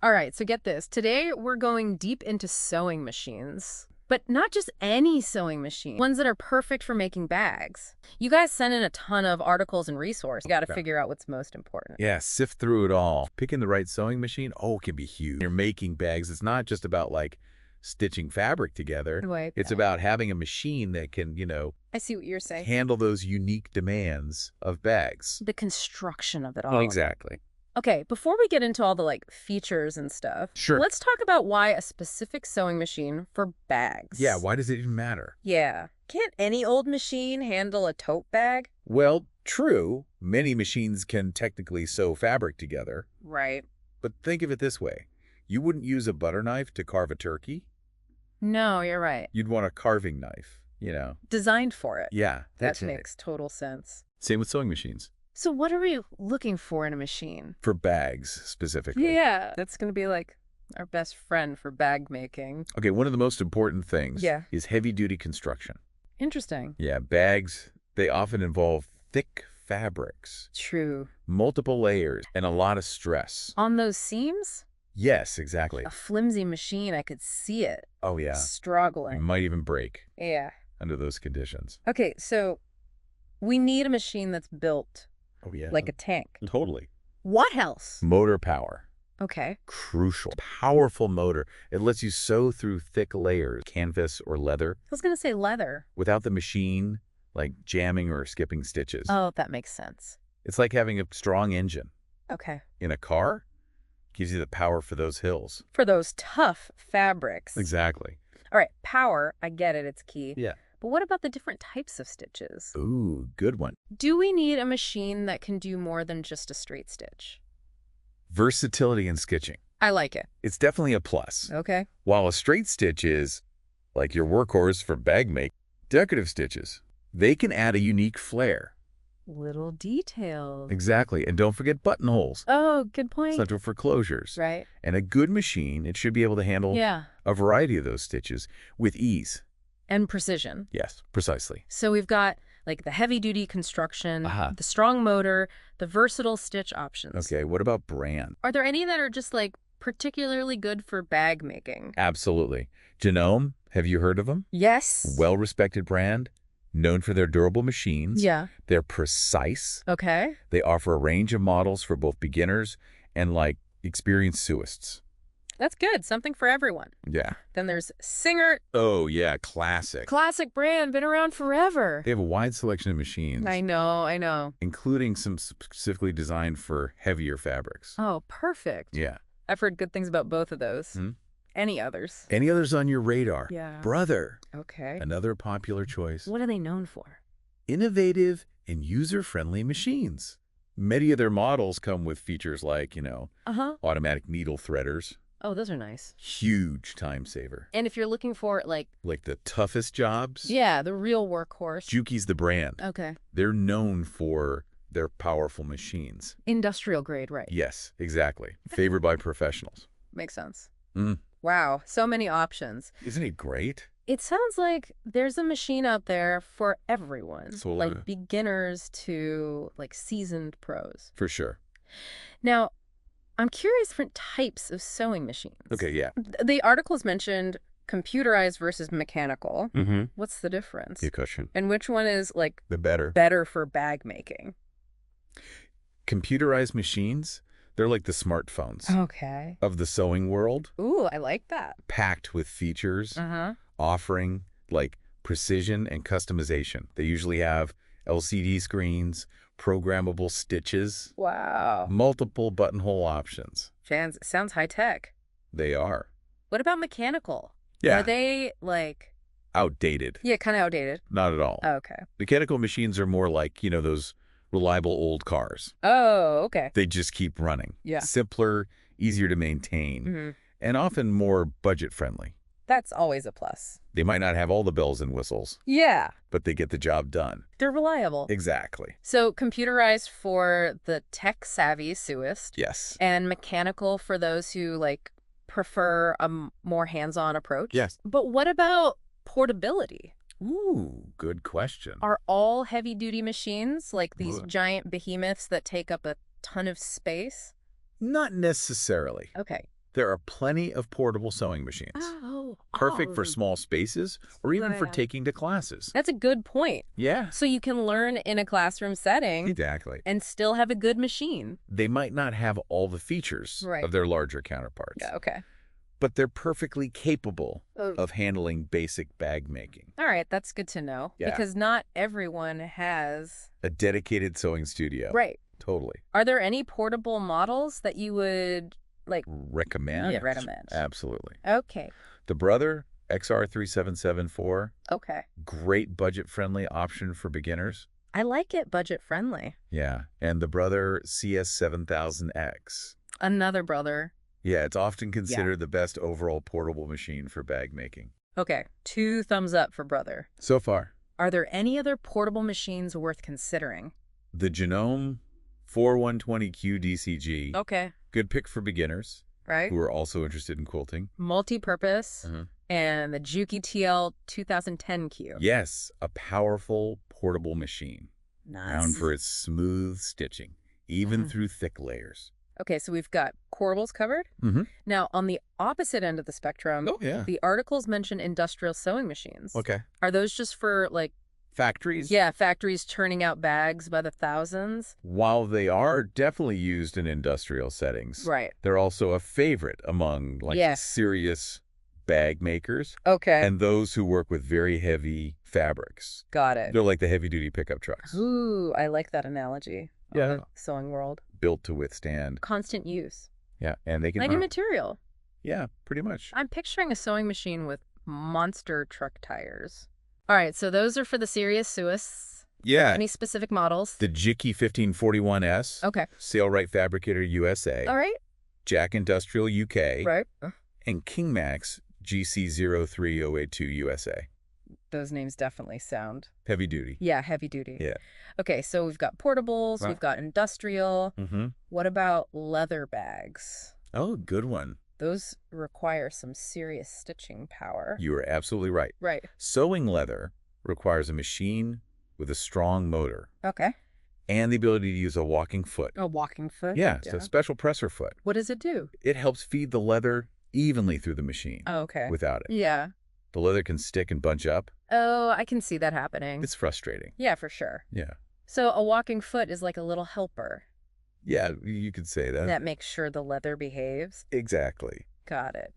All right, so get this. Today, we're going deep into sewing machines. But not just any sewing machine, ones that are perfect for making bags. You guys sent in a ton of articles and resources. You got to figure out what's most important. Yeah, sift through it all. Picking the right sewing machine, it can be huge. You're making bags. It's not just about, like, stitching fabric together. Wait, It's about having a machine that can, I see what you're saying. handle those unique demands of bags. The construction of it all. Exactly. Okay, before we get into all the features and stuff, Sure. let's talk about why a specific sewing machine for bags. Yeah, why does it even matter? Yeah. Can't any old machine handle a tote bag? Well, true, many machines can technically sew fabric together. Right. But think of it this way. You wouldn't use a butter knife to carve a turkey. No, you're right. You'd want a carving knife, Designed for it. Yeah, That makes total sense. Same with sewing machines. So what are we looking for in a machine? For bags, specifically. Yeah, that's going to be our best friend for bag making. Okay, one of the most important things Yeah. is heavy-duty construction. Interesting. Yeah, bags, they often involve thick fabrics, True. multiple layers, and a lot of stress. On those seams? Yes, exactly. A flimsy machine, I could see it. Oh, yeah. It Struggling. might even break Yeah. under those conditions. Okay, so we need a machine that's built Oh, yeah. like a tank. Totally. What else? Motor power. Okay. Crucial. Powerful motor. It lets you sew through thick layers, canvas or leather, I was going to say leather. without the machine, like jamming or skipping stitches. Oh, that makes sense. It's like having a strong engine. Okay. In a car, gives you the power for those hills. For those tough fabrics. Exactly. All right, power, I get it, it's key. Yeah. But what about the different types of stitches? Ooh, good one. Do we need a machine that can do more than just a straight stitch? Versatility in stitching. I like it. It's definitely a plus. Okay. While a straight stitch is like your workhorse for bag make, decorative stitches, they can add a unique flair. Little details. Exactly. And don't forget buttonholes. Oh, good point. Central for closures. Right. And a good machine, it should be able to handle a variety of those stitches with ease. And precision. Yes, precisely. So we've got the heavy-duty construction, the strong motor, the versatile stitch options. Okay, what about brand? Are there any that are just particularly good for bag making? Absolutely. Janome, have you heard of them? Yes. Well-respected brand, known for their durable machines. Yeah. They're precise. Okay. They offer a range of models for both beginners and experienced sewists. That's good. Something for everyone. Yeah. Then there's Singer. Oh, yeah, classic. Classic brand, been around forever. They have a wide selection of machines. I know. Including some specifically designed for heavier fabrics. Oh, perfect. Yeah. I've heard good things about both of those. Hmm? Any others? Any others on your radar? Yeah. Brother. Okay. Another popular choice. What are they known for? Innovative and user-friendly machines. Many of their models come with features like, automatic needle threaders. Oh, those are nice. Huge time saver. And if you're looking for like the toughest jobs? Yeah, the real workhorse. Juki's the brand. Okay. They're known for their powerful machines. Industrial grade, right? Yes, exactly. Favored by professionals. Makes sense. Mm. Wow, so many options. Isn't it great? It sounds like there's a machine out there for everyone. So, beginners to seasoned pros. For sure. Now, I'm curious different types of sewing machines. Okay, yeah. The articles mentioned computerized versus mechanical. Mm-hmm. What's the difference? The cushion. And which one is the better for bag making? Computerized machines, they're like the smartphones. Okay. Of the sewing world. Ooh, I like that. Packed with features, Uh-huh. offering precision and customization. They usually have LCD screens, programmable stitches, Wow. multiple buttonhole options. Sounds high tech. They are. What about mechanical? Yeah. Are they Outdated. Yeah, kind of outdated. Not at all. Oh, okay. Mechanical machines are more like, those reliable old cars. Oh, okay. They just keep running. Yeah. Simpler, easier to maintain, Mm-hmm. and often more budget-friendly. That's always a plus. They might not have all the bells and whistles, Yeah. but they get the job done. They're reliable. Exactly. So computerized for the tech-savvy sewist. Yes. And mechanical for those who prefer a more hands-on approach. Yes. But what about portability? Ooh, good question. Are all heavy-duty machines these Ugh. giant behemoths that take up a ton of space? Not necessarily. Okay. There are plenty of portable sewing machines. Perfect for small spaces or even for taking to classes. That's a good point. Yeah. So you can learn in a classroom setting. Exactly. And still have a good machine. They might not have all the features of their larger counterparts. Yeah, okay. But they're perfectly capable of handling basic bag making. All right, that's good to know. Yeah. Because not everyone has a dedicated sewing studio. Right. Totally. Are there any portable models that you would recommend? Yeah, recommend. Absolutely. Okay. The Brother XR3774. Okay. Great budget-friendly option for beginners. I like it budget-friendly. Yeah. And the Brother CS7000X. Another Brother. Yeah, it's often considered the best overall portable machine for bag making. Okay, 2 thumbs up for Brother. So far. Are there any other portable machines worth considering? The Janome 4120Q DCG. Okay. Good pick for beginners. Right. Who are also interested in quilting. Multi-purpose. And the Juki TL 2010Q. Yes, a powerful portable machine. Nice. Known for its smooth stitching, even through thick layers. Okay, so we've got corables covered. Now, on the opposite end of the spectrum, the articles mention industrial sewing machines. Okay. Are those just for, factories? Yeah, factories churning out bags by the thousands? While they are definitely used in industrial settings, they're also a favorite among, serious bag makers. Okay. And those who work with very heavy fabrics. Got it. They're like the heavy-duty pickup trucks. Ooh, I like that analogy. Yeah. Sewing world. Built to withstand. Constant use. Yeah, and they can... Any material. Yeah, pretty much. I'm picturing a sewing machine with monster truck tires. All right, so those are for the serious sewists. Yeah. Any specific models? The Juki 1541S. Okay. Sailrite Fabricator USA. All right. Jack Industrial UK. Right. And Kingmax GC03082 USA. Those names definitely sound... Heavy duty. Yeah, heavy duty. Yeah. Okay, so we've got portables, we've got industrial. What about leather bags? Oh, good one. Those require some serious stitching power. You are absolutely right. Right. Sewing leather requires a machine with a strong motor. Okay. And the ability to use a walking foot. A walking foot? Yeah, it's a special presser foot. What does it do? It helps feed the leather evenly through the machine. Oh, okay. Without it. Yeah. The leather can stick and bunch up. Oh, I can see that happening. It's frustrating. Yeah, for sure. Yeah. So a walking foot is like a little helper. Yeah, you could say that. That makes sure the leather behaves. Exactly. Got it.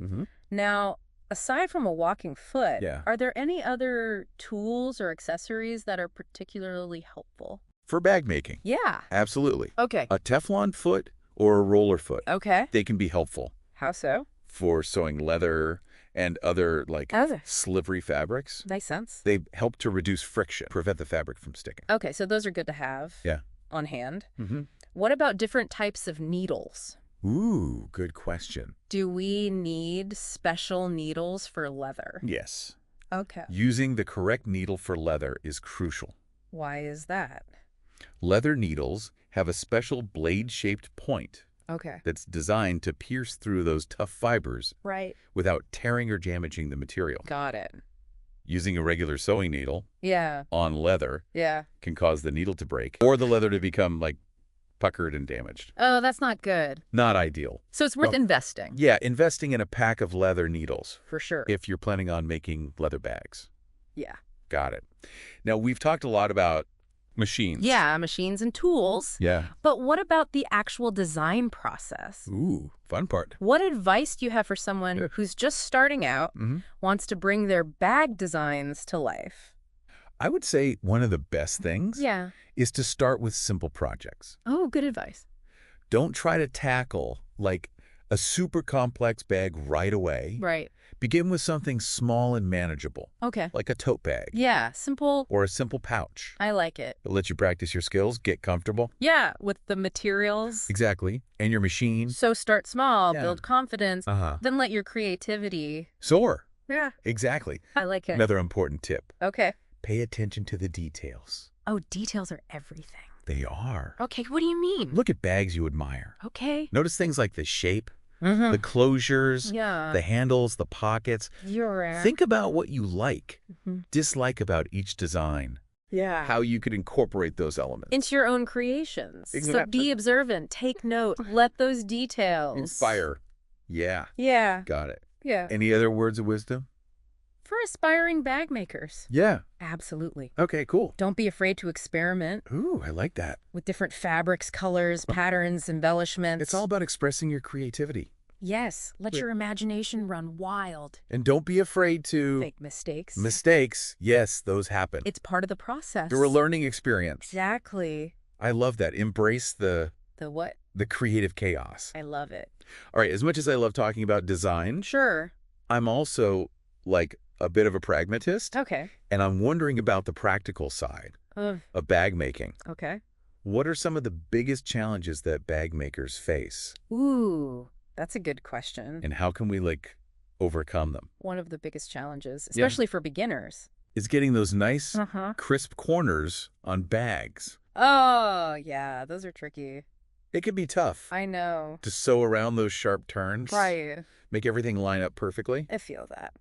Now, aside from a walking foot, Yeah. are there any other tools or accessories that are particularly helpful? For bag making. Yeah. Absolutely. Okay. A Teflon foot or a roller foot. Okay. They can be helpful. How so? For sewing leather and other slippery fabrics. Makes sense. They help to reduce friction, prevent the fabric from sticking. Okay, so those are good to have on hand. What about different types of needles? Ooh, good question. Do we need special needles for leather? Yes. Okay. Using the correct needle for leather is crucial. Why is that? Leather needles have a special blade-shaped point that's designed to pierce through those tough fibers without tearing or damaging the material. Got it. Using a regular sewing needle on leather can cause the needle to break or the leather to become puckered and damaged. Oh, that's not good. Not ideal. So it's worth investing. Yeah, investing in a pack of leather needles. For sure. If you're planning on making leather bags. Yeah. Got it. Now, we've talked a lot about machines. Yeah, machines and tools. Yeah. But what about the actual design process? Ooh, fun part. What advice do you have for someone who's just starting out, wants to bring their bag designs to life? I would say one of the best things is to start with simple projects. Oh, good advice. Don't try to tackle a super complex bag right away. Right. Begin with something small and manageable. Okay. Like a tote bag. Yeah, simple. Or a simple pouch. I like it. It'll let you practice your skills, get comfortable. Yeah, with the materials. Exactly. And your machine. So start small, build confidence, then let your creativity soar. Yeah. Exactly. I like it. Another important tip. Okay. Pay attention to the details. Oh, details are everything. They are. Okay, what do you mean? Look at bags you admire. Okay. Notice things like the shape, the closures, the handles, the pockets. Think about what you like, dislike about each design. Yeah. How you could incorporate those elements. Into your own creations. Exactly. So be observant, take note, let those details inspire Yeah. Yeah. Got it. Yeah. Any other words of wisdom? For aspiring bag makers. Yeah. Absolutely. Okay, cool. Don't be afraid to experiment. Ooh, I like that. With different fabrics, colors, patterns, embellishments. It's all about expressing your creativity. Yes. Let your imagination run wild. And don't be afraid to... Make mistakes. Mistakes. Yes, those happen. It's part of the process. They're a learning experience. Exactly. I love that. Embrace the... The what? The creative chaos. I love it. All right, as much as I love talking about design... Sure. I'm also, like, a bit of a pragmatist. Okay. And I'm wondering about the practical side of bag making. Okay. What are some of the biggest challenges that bag makers face? Ooh, that's a good question. And how can we, like, overcome them? One of the biggest challenges, especially for beginners, is getting those nice, crisp corners on bags. Oh, yeah, those are tricky. It can be tough. I know. To sew around those sharp turns. Right. Make everything line up perfectly. I feel that.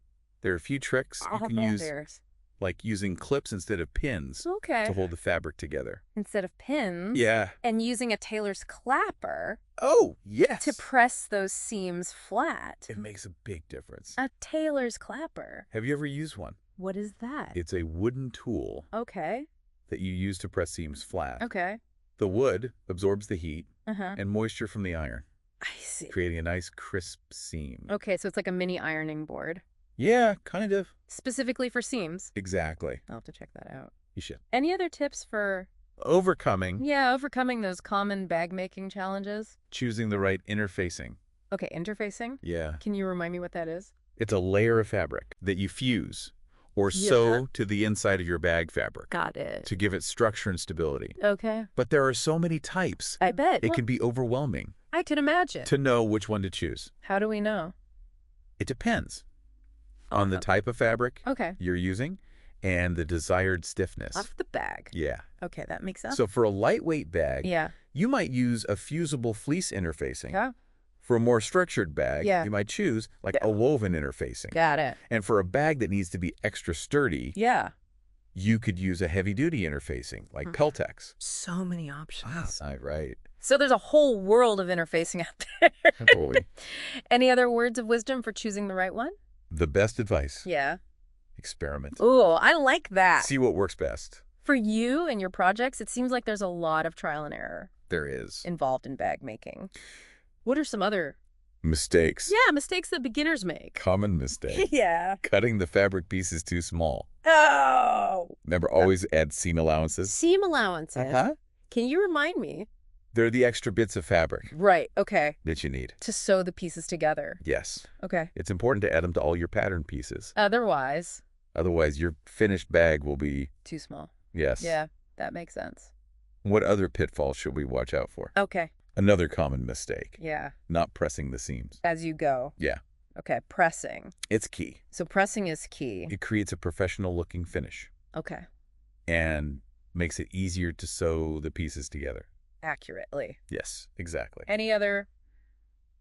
There are a few tricks you can use, like using clips instead of pins to hold the fabric together. Instead of pins? Yeah. And using a tailor's clapper. Oh, yes. To press those seams flat. It makes a big difference. A tailor's clapper. Have you ever used one? What is that? It's a wooden tool. Okay. That you use to press seams flat. Okay. The wood absorbs the heat and moisture from the iron. I see. Creating a nice crisp seam. Okay, so it's like a mini ironing board. Yeah, kind of. Specifically for seams. Exactly. I'll have to check that out. You should. Any other tips for... Overcoming. Yeah, overcoming those common bag making challenges. Choosing the right interfacing. Okay, interfacing? Yeah. Can you remind me what that is? It's a layer of fabric that you fuse or sew to the inside of your bag fabric. Got it. To give it structure and stability. Okay. But there are so many types. I bet. It can be overwhelming. I can imagine. To know which one to choose. How do we know? It depends on the type of fabric you're using and the desired stiffness. Of the bag. Yeah. Okay, that makes sense. So for a lightweight bag, yeah, you might use a fusible fleece interfacing. Yeah. For a more structured bag, you might choose like a woven interfacing. Got it. And for a bag that needs to be extra sturdy, you could use a heavy-duty interfacing like Peltex. So many options. Right. So there's a whole world of interfacing out there. Totally. Any other words of wisdom for choosing the right one? The best advice. Yeah. Experiment. Ooh, I like that. See what works best. For you and your projects, it seems like there's a lot of trial and error. There is. Involved in bag making. What are some other... Mistakes. Yeah, mistakes that beginners make. Common mistake. Yeah. Cutting the fabric pieces too small. Oh! Remember, always add seam allowances. Seam allowances? Can you remind me? They're the extra bits of fabric. Right, okay. That you need. To sew the pieces together. Yes. Okay. It's important to add them to all your pattern pieces. Otherwise, your finished bag will be... too small. Yes. Yeah, that makes sense. What other pitfalls should we watch out for? Okay. Another common mistake. Yeah. Not pressing the seams. As you go. Yeah. Okay, pressing. It's key. So pressing is key. It creates a professional-looking finish. Okay. And makes it easier to sew the pieces together. Accurately. Yes, exactly. Any other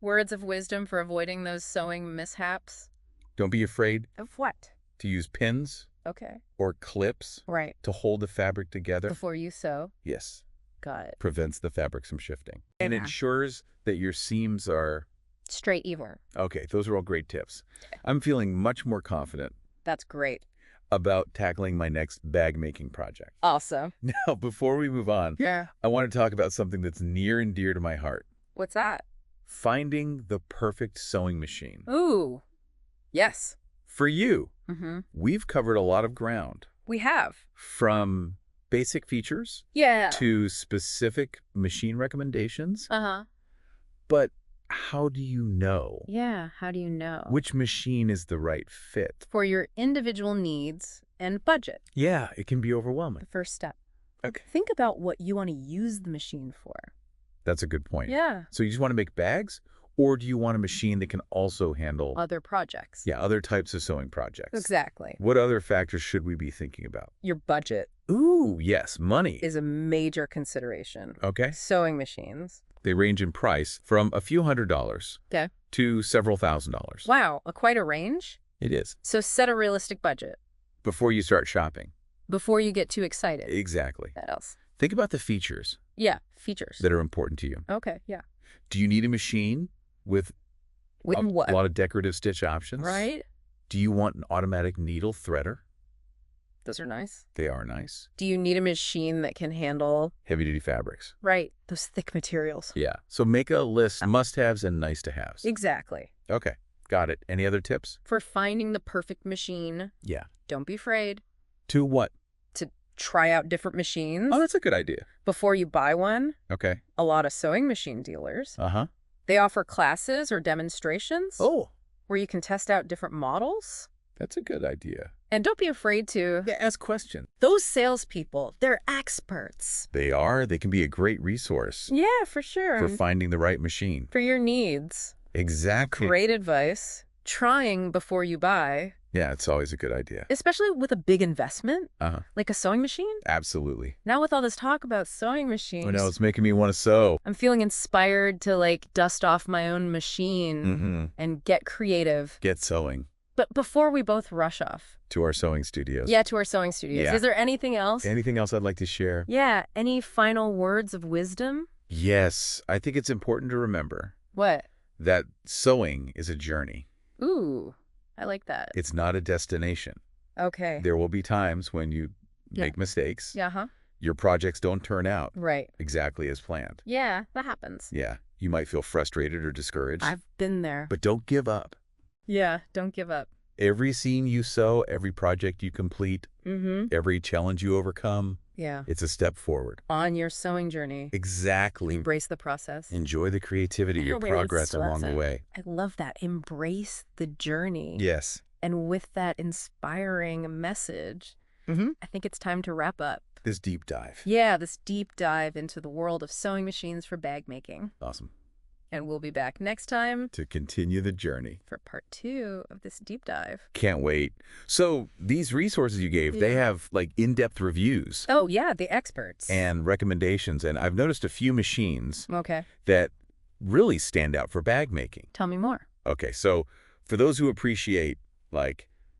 words of wisdom for avoiding those sewing mishaps? Don't be afraid. Of what? To use pins. Okay. Or clips. Right. To hold the fabric together. Before you sew? Yes. Got it. Prevents the fabric from shifting. And ensures that your seams are... straight even. Okay, those are all great tips. I'm feeling much more confident. That's great. About tackling my next bag making project. Awesome. Now, before we move on, I want to talk about something that's near and dear to my heart. What's that? Finding the perfect sewing machine. Ooh. Yes. For you, we've covered a lot of ground. We have. From basic features to specific machine recommendations. But how do you know? Yeah, how do you know? Which machine is the right fit? For your individual needs and budget. Yeah, it can be overwhelming. The first step. Okay. Think about what you want to use the machine for. That's a good point. Yeah. So you just want to make bags? Or do you want a machine that can also handle... other projects. Yeah, other types of sewing projects. Exactly. What other factors should we be thinking about? Your budget. Ooh, yes, money. Is a major consideration. Okay. Sewing machines. They range in price from a few $100s to several $1,000s. Wow, quite a range? It is. So set a realistic budget. Before you start shopping. Before you get too excited. Exactly. What else? Think about the features. Yeah, features. That are important to you. Okay, yeah. Do you need a machine with With what? A lot of decorative stitch options. Right? Do you want an automatic needle threader? Those are nice. They are nice. Do you need a machine that can handle heavy-duty fabrics? Right. Those thick materials. Yeah. So make a list, must-haves and nice-to-haves. Exactly. Okay. Got it. Any other tips? For finding the perfect machine, Yeah. don't be afraid To what? to try out different machines. Oh, that's a good idea. Before you buy one. Okay. A lot of sewing machine dealers. Uh-huh. They offer classes or demonstrations. Oh. Where you can test out different models. That's a good idea. And don't be afraid to... Yeah, ask questions. Those salespeople, they're experts. They are. They can be a great resource. Yeah, for sure. For finding the right machine. For your needs. Exactly. Great advice. Trying before you buy. Yeah, it's always a good idea. Especially with a big investment. Uh-huh. Like a sewing machine. Absolutely. Now with all this talk about sewing machines. I know, it's making me want to sew. I'm feeling inspired to dust off my own machine and get creative. Get sewing. But before we both rush off. To our sewing studios. Yeah, to our sewing studios. Yeah. Is there anything else? Anything else I'd like to share? Yeah. Any final words of wisdom? Yes. I think it's important to remember. What? That sewing is a journey. Ooh, I like that. It's not a destination. Okay. There will be times when you make mistakes. Yeah, huh? Your projects don't turn out right exactly as planned. Yeah, that happens. Yeah. You might feel frustrated or discouraged. I've been there. But don't give up. Yeah, don't give up. Every seam you sew, every project you complete, every challenge you overcome, it's a step forward. On your sewing journey. Exactly. Embrace the process. Enjoy the creativity, your progress along the way. I love that. Embrace the journey. Yes. And with that inspiring message, I think it's time to wrap up. This deep dive. Yeah, this deep dive into the world of sewing machines for bag making. Awesome. And we'll be back next time to continue the journey for part 2 of this deep dive. Can't wait. So these resources you gave, they have in-depth reviews. Oh, yeah, the experts. And recommendations. And I've noticed a few machines that really stand out for bag making. Tell me more. Okay, so for those who appreciate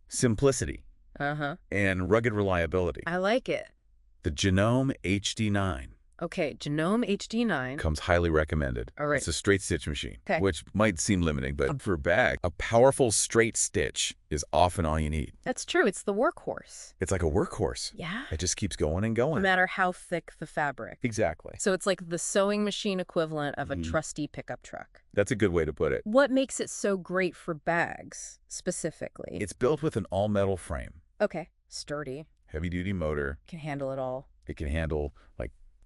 simplicity and rugged reliability. I like it. The Janome HD9. Okay, Janome HD9. Comes highly recommended. All right. It's a straight stitch machine, which might seem limiting, but for bag, a powerful straight stitch is often all you need. That's true. It's the workhorse. It's like a workhorse. Yeah. It just keeps going and going. No matter how thick the fabric. Exactly. So it's like the sewing machine equivalent of a trusty pickup truck. That's a good way to put it. What makes it so great for bags, specifically? It's built with an all-metal frame. Okay. Sturdy. Heavy-duty motor. Can handle it all. It can handle,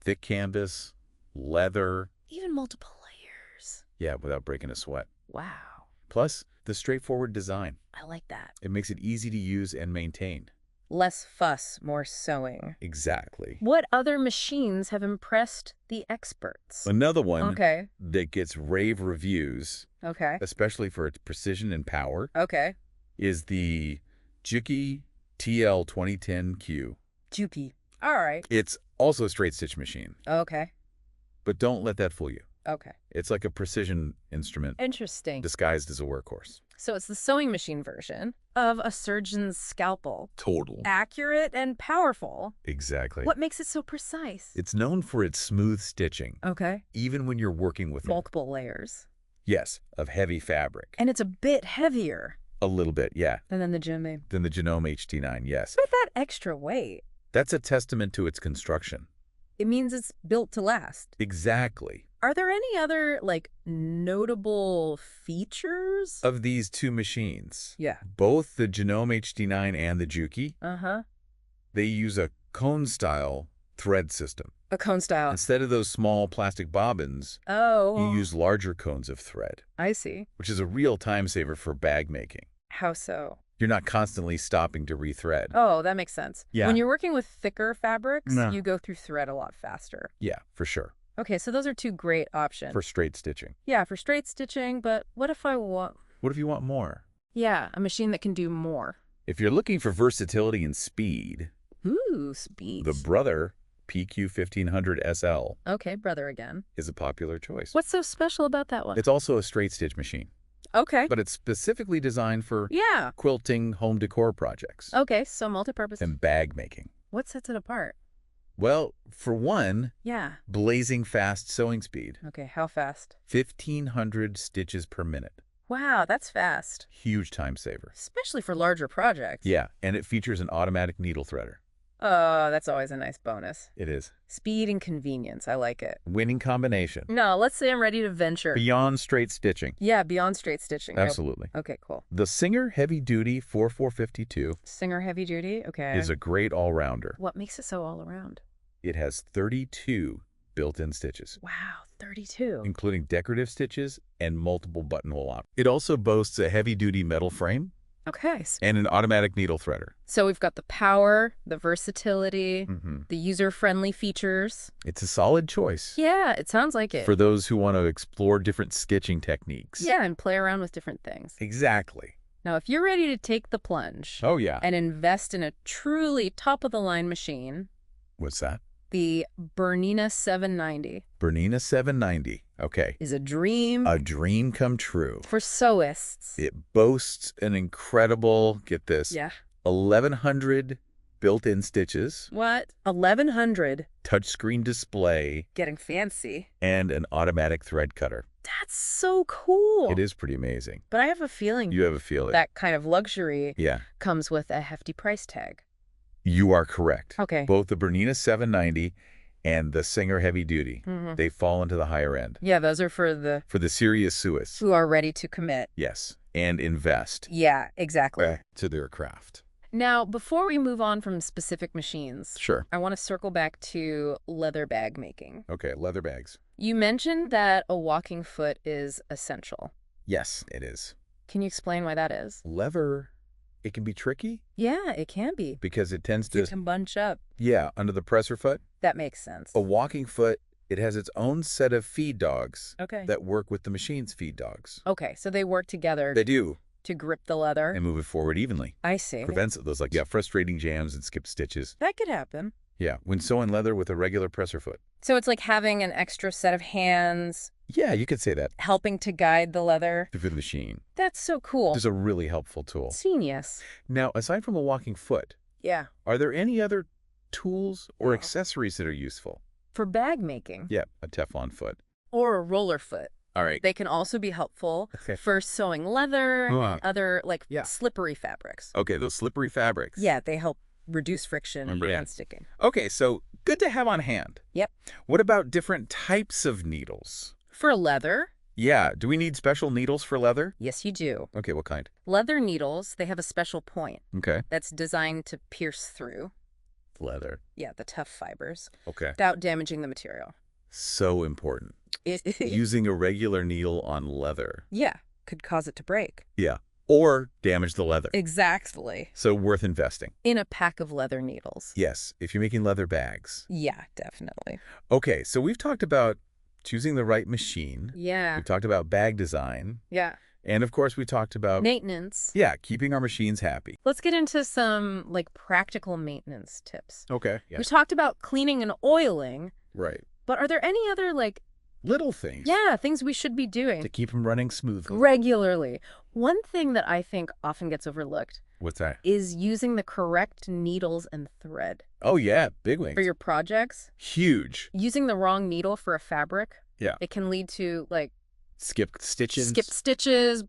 thick canvas, leather. Even multiple layers. Yeah, without breaking a sweat. Wow. Plus, the straightforward design. I like that. It makes it easy to use and maintain. Less fuss, more sewing. Exactly. What other machines have impressed the experts? Another one that gets rave reviews, especially for its precision and power, is the Juki TL 2010Q. Juki. All right. It's also a straight stitch machine. Okay. But don't let that fool you. Okay. It's like a precision instrument. Interesting. Disguised as a workhorse. So it's the sewing machine version of a surgeon's scalpel. Total. Accurate and powerful. Exactly. What makes it so precise? It's known for its smooth stitching. Okay. Even when you're working with multiple layers. Yes, of heavy fabric. And it's a bit heavier. A little bit, yeah. And then the Janome. Than the Janome HD9, yes. But that extra weight. That's a testament to its construction. It means it's built to last. Exactly. Are there any other, notable features? Of these two machines? Yeah. Both the Janome HD9 and the Juki? They use a cone-style thread system. A cone style. Instead of those small plastic bobbins, you use larger cones of thread. I see. Which is a real time saver for bag making. How so? You're not constantly stopping to rethread. Oh, that makes sense. Yeah. When you're working with thicker fabrics, you go through thread a lot faster. Yeah, for sure. Okay, so those are two great options. For straight stitching. Yeah, for straight stitching, but what if I want... What if you want more? Yeah, a machine that can do more. If you're looking for versatility and speed... Ooh, speed. The Brother PQ1500 SL... Okay, Brother again. ...is a popular choice. What's so special about that one? It's also a straight stitch machine. Okay. But it's specifically designed for quilting, home decor projects. Okay, so multi-purpose. And bag making. What sets it apart? Well, for one, blazing blazing fast sewing speed. Okay, how fast? 1,500 stitches per minute. Wow, that's fast. Huge time saver. Especially for larger projects. Yeah, and it features an automatic needle threader. Oh, that's always a nice bonus. It is. Speed and convenience. I like it. Winning combination. No, let's say I'm ready to venture. Beyond straight stitching. Yeah, beyond straight stitching. Absolutely. Okay, cool. The Singer Heavy Duty 4452 Singer Heavy Duty? Okay. is a great all-rounder. What makes it so all around? It has 32 built-in stitches. Wow, 32. Including decorative stitches and multiple buttonhole options. It also boasts a heavy-duty metal frame. Okay. And an automatic needle threader. So we've got the power, the versatility, the user-friendly features. It's a solid choice. Yeah, it sounds like it. For those who want to explore different stitching techniques. Yeah, and play around with different things. Exactly. Now, if you're ready to take the plunge. Oh, yeah. And invest in a truly top-of-the-line machine. What's that? The Bernina 790. Bernina 790. Okay. Is a dream. A dream come true. For sewists. It boasts an incredible, get this, 1,100 built-in stitches. What? 1,100? Touchscreen display. Getting fancy. And an automatic thread cutter. That's so cool. It is pretty amazing. But I have a feeling. You have a feeling. That kind of luxury yeah. comes with a hefty price tag. You are correct. Okay. Both the Bernina 790 and the Singer Heavy Duty, they fall into the higher end. Yeah, those are for the serious sewists. who are ready to commit. Yes, and invest. Yeah, exactly. To their craft. Now, before we move on from specific machines, sure, I want to circle back to leather bag making. Okay, leather bags. You mentioned that a walking foot is essential. Yes, it is. Can you explain why that is? Leather, it can be tricky. Yeah, it can be. Because it tends to... It can bunch up. Yeah, under the presser foot. That makes sense. A walking foot, it has its own set of feed dogs okay. that work with the machine's feed dogs. Okay, so they work together. They do. To grip the leather. And move it forward evenly. I see. Prevents those frustrating jams and skip stitches. That could happen. Yeah, when sewing leather with a regular presser foot. So it's like having an extra set of hands. Yeah, you could say that. Helping to guide the leather. Through the machine. That's so cool. It's a really helpful tool. Genius. Now, aside from a walking foot, yeah, are there any other tools or accessories that are useful? For bag making? Yeah, a Teflon foot. Or a roller foot. All right. They can also be helpful for sewing leather and other, slippery fabrics. Okay, those slippery fabrics. Yeah, they help reduce friction and sticking. Okay, so good to have on hand. Yep. What about different types of needles? For leather? Yeah, do we need special needles for leather? Yes, you do. Okay, what kind? Leather needles, they have a special point. Okay. That's designed to pierce through. Leather. Yeah, the tough fibers. Okay. Without damaging the material. So important. Using a regular needle on leather. Yeah, could cause it to break. Yeah, or damage the leather. Exactly. So worth investing. In a pack of leather needles. Yes, if you're making leather bags. Yeah, definitely. Okay, so we've talked about choosing the right machine. Yeah. We've talked about bag design. Yeah. And of course, we talked about maintenance. Yeah, keeping our machines happy. Let's get into some practical maintenance tips. Okay. Yeah. We talked about cleaning and oiling. Right. But are there any other little things? Yeah, things we should be doing to keep them running smoothly. Regularly. One thing that I think often gets overlooked. What's that? Is using the correct needles and thread. Oh yeah, big wings. For your projects. Huge. Using the wrong needle for a fabric. Yeah. It can lead to skipped stitches. Skipped stitches,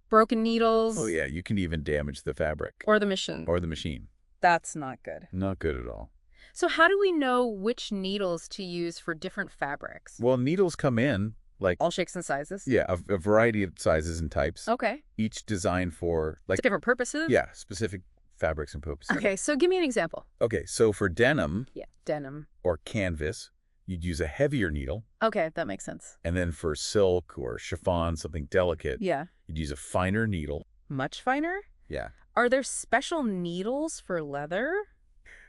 broken needles. Oh yeah, you can even damage the fabric. Or the machine. Or the machine. That's not good. Not good at all. So how do we know which needles to use for different fabrics? Well, needles come in all shapes and sizes? Yeah, a variety of sizes and types. Okay. Each designed for different purposes? Yeah, specific fabrics and purposes. Okay, so give me an example. Okay, so for denim. Yeah, denim. Or canvas, you'd use a heavier needle. Okay, that makes sense. And then for silk or chiffon, something delicate. Yeah. You'd use a finer needle. Much finer? Yeah. Are there special needles for leather?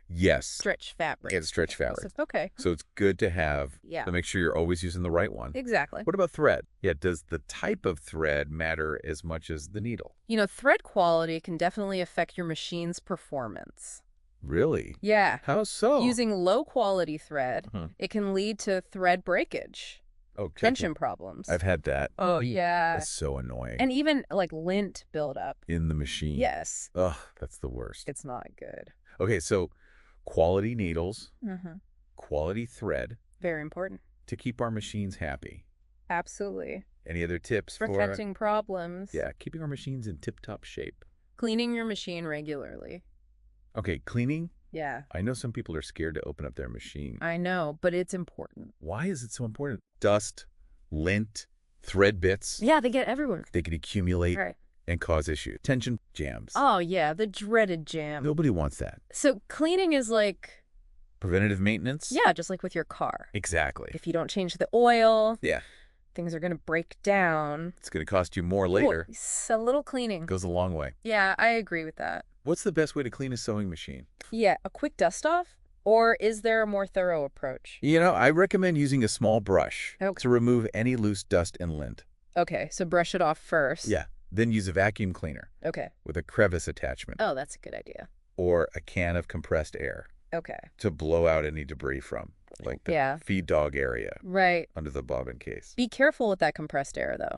Yes. Stretch fabric. It's stretch fabric. Okay. So it's good to have, to make sure you're always using the right one. Exactly. What about thread? Yeah, does the type of thread matter as much as the needle? Thread quality can definitely affect your machine's performance. Really? Yeah. How so? Using low-quality thread, it can lead to thread breakage. Oh, tension problems. I've had that. Oh, yeah. That's so annoying. And even lint buildup. In the machine. Yes. Ugh, that's the worst. It's not good. Okay, so quality needles, quality thread. Very important. To keep our machines happy. Absolutely. Any other tips for preventing problems? Yeah, keeping our machines in tip-top shape. Cleaning your machine regularly. Okay, cleaning? Yeah. I know some people are scared to open up their machine. I know, but it's important. Why is it so important? Dust, lint, thread bits. Yeah, they get everywhere. They can accumulate Right. and cause issues. Tension jams. Oh, yeah, the dreaded jam. Nobody wants that. So cleaning is like... Preventative maintenance? Yeah, just like with your car. Exactly. If you don't change the oil... Yeah. Things are going to break down. It's going to cost you more later. A little cleaning. Goes a long way. Yeah, I agree with that. What's the best way to clean a sewing machine? Yeah, a quick dust off? Or is there a more thorough approach? You know, I recommend using a small brush Okay. to remove any loose dust and lint. Okay, so brush it off first. Yeah. Then use a vacuum cleaner. Okay. With a crevice attachment. Oh, that's a good idea. Or a can of compressed air. Okay. To blow out any debris from, like the feed dog area. Right. Under the bobbin case. Be careful with that compressed air, though.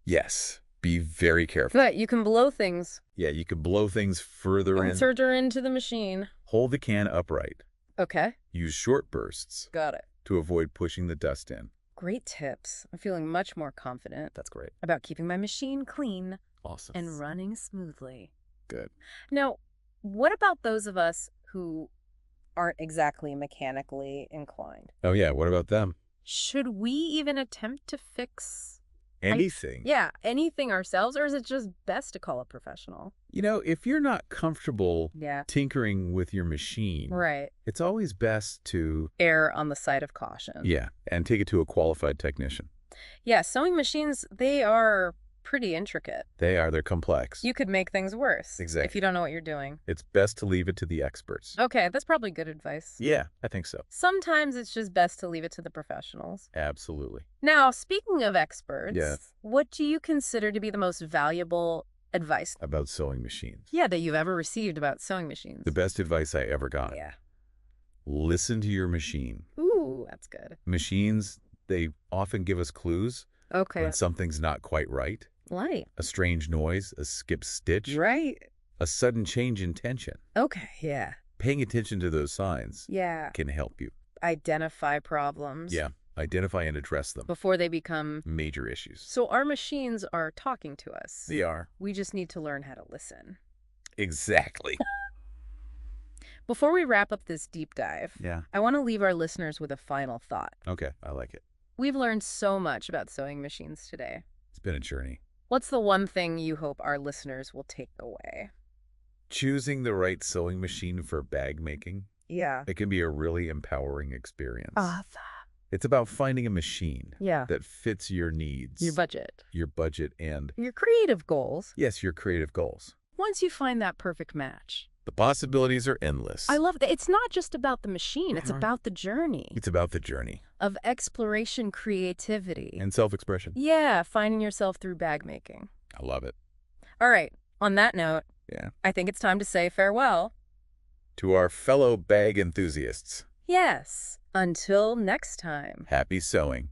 Yes. Be very careful. But you can blow things. Yeah, you can blow things further in. Insert her into the machine. Hold the can upright. Okay. Use short bursts. Got it. To avoid pushing the dust in. Great tips. I'm feeling much more confident. That's great. About keeping my machine clean. Awesome. And running smoothly. Good. Now, what about those of us who aren't exactly mechanically inclined? Oh, yeah. What about them? Should we even attempt to fix... anything? Anything ourselves, or is it just best to call a professional? You know, if you're not comfortable Yeah. tinkering with your machine, Right. It's always best to err on the side of caution. Yeah, and take it to a qualified technician. Yeah, sewing machines, they are pretty intricate. They're complex. You could make things worse. Exactly. If you don't know what you're doing. It's best to leave it to the experts. Okay, that's probably good advice. Yeah, I think so. Sometimes it's just best to leave it to the professionals. Absolutely. Now, speaking of experts, Yeah. What do you consider to be the most valuable advice About sewing machines. Yeah, that you've ever received about sewing machines? The best advice I ever got. Yeah. Listen to your machine. Ooh, that's good. Machines, they often give us clues Okay. when something's not quite right. Light. A strange noise, a skipped stitch, Right. a sudden change in tension. Okay, yeah. Paying attention to those signs Yeah. can help you. Identify problems. Yeah, identify and address them. Before they become Major issues. So our machines are talking to us. They are. We just need to learn how to listen. Exactly. Before we wrap up this deep dive, Yeah. I want to leave our listeners with a final thought. Okay, I like it. We've learned so much about sewing machines today. It's been a journey. What's the one thing you hope our listeners will take away? Choosing the right sewing machine for bag making, Yeah. it can be a really empowering experience. Awesome. It's about finding a machine Yeah. that fits your needs, Your budget. and, Your creative goals. yes, your creative goals. Once you find that perfect match. The possibilities are endless. I love that. It's not just about the machine. It's about the journey. It's about the journey. Of exploration, creativity. And self-expression. Yeah, finding yourself through bag making. I love it. All right. On that note, Yeah. I think it's time to say farewell. To our fellow bag enthusiasts, Yes. Until next time. happy sewing.